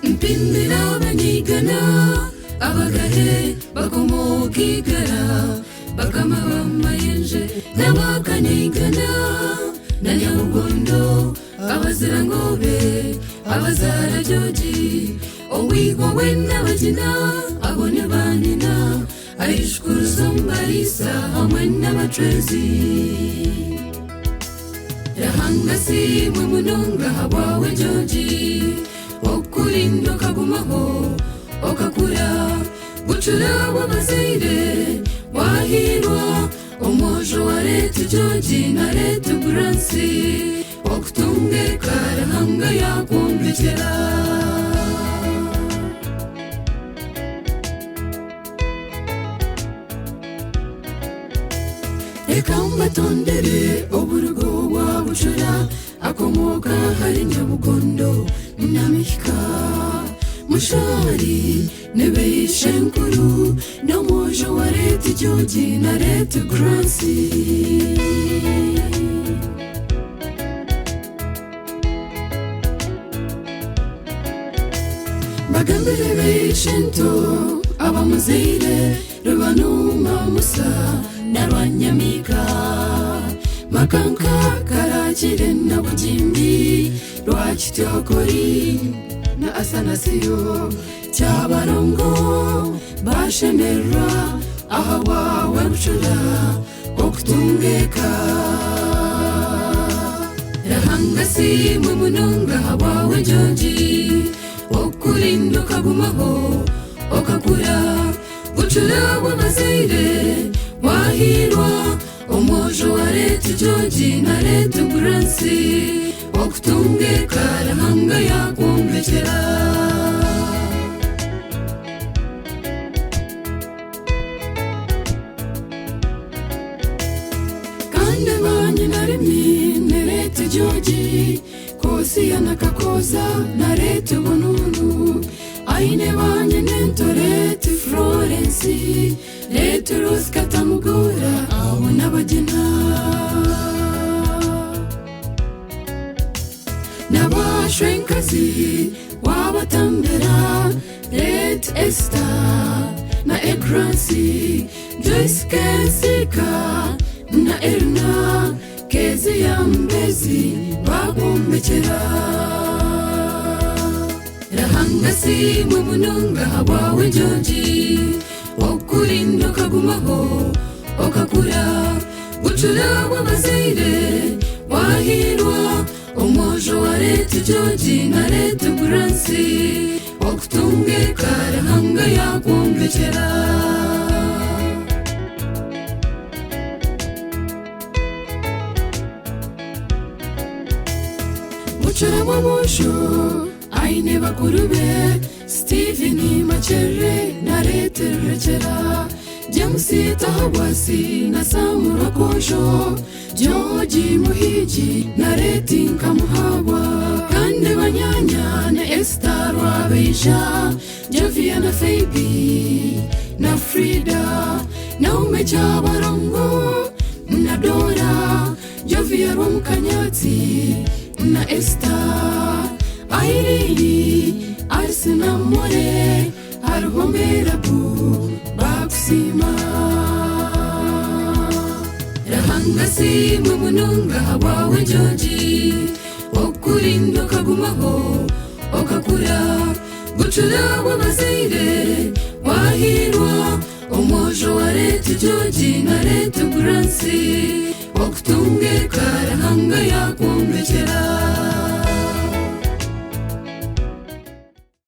mpindira abanyigana abagahe bakomokigara bakama bamayenje n'abakanigana na Nyabugondo abazirangobe abazara joji owigwa wena bagina abone banina ayishkuruza mbarisa hamwe n'abatrezi rahangasi mwe munonga hawawe joji okurindo kagumaho okakura gucura w'abazaire wahirwa umujo wa leta joji na leta buransi okutunge karahanga yakumbekera ekamba tondere oburugo wa bucura akomoka hari Nyabugondo namihika mushari nebeyishenkuru n'umujo wa leta joji na leta buransi bagambire beyishento abamuzeire rubanuma musa na Rwanyamika makanka karakire na bugimbi rwakityokori na asanasiyo cyabarongo bashemerwa aha wawe bucura okutungeka rahangasi mwe munonga hawawe joji okurindo kagumaho okakura gucura w'abazaire wahirwa umujo wa leta joji na leta buransi okutunge karahanga yakumbekera kande banye na remi na leta joji kosi yanakakoza na leta bununu aine banye nentoreti Florensi leta roskatamugora abo n'abagena n'abashwenkazi wabatambera leta Esther na Egransi Joyce Kensika na Erna Kezi ya Mbezi bakumbekera rahangasi mwe munonga hawawe joji okurindo kagumaho okakura gucura w'abazaire wahirwa umujo wa leta joji na leta buransi okutunge karahanga yakumbekera gucura w'amusho aine bakurube Stephen Machere na leta rekera James Tahabwasi na Samura Kosho George Muhiji na leta Nkamuhabwa Kande Banyanya na Esther Wabeisha Jovia na Fabi na Frida na Umecha Barongo na Dora Jovia Romkanyati na Esther Airi Arsena More Arhomera Bu Bakusima rahangasi mwe munonga hawawe joji okurindo kagumaho okakura gucura w'abazaire wahirwa umujo wa leta joji na leta buransi okutunge karahanga yakumbekera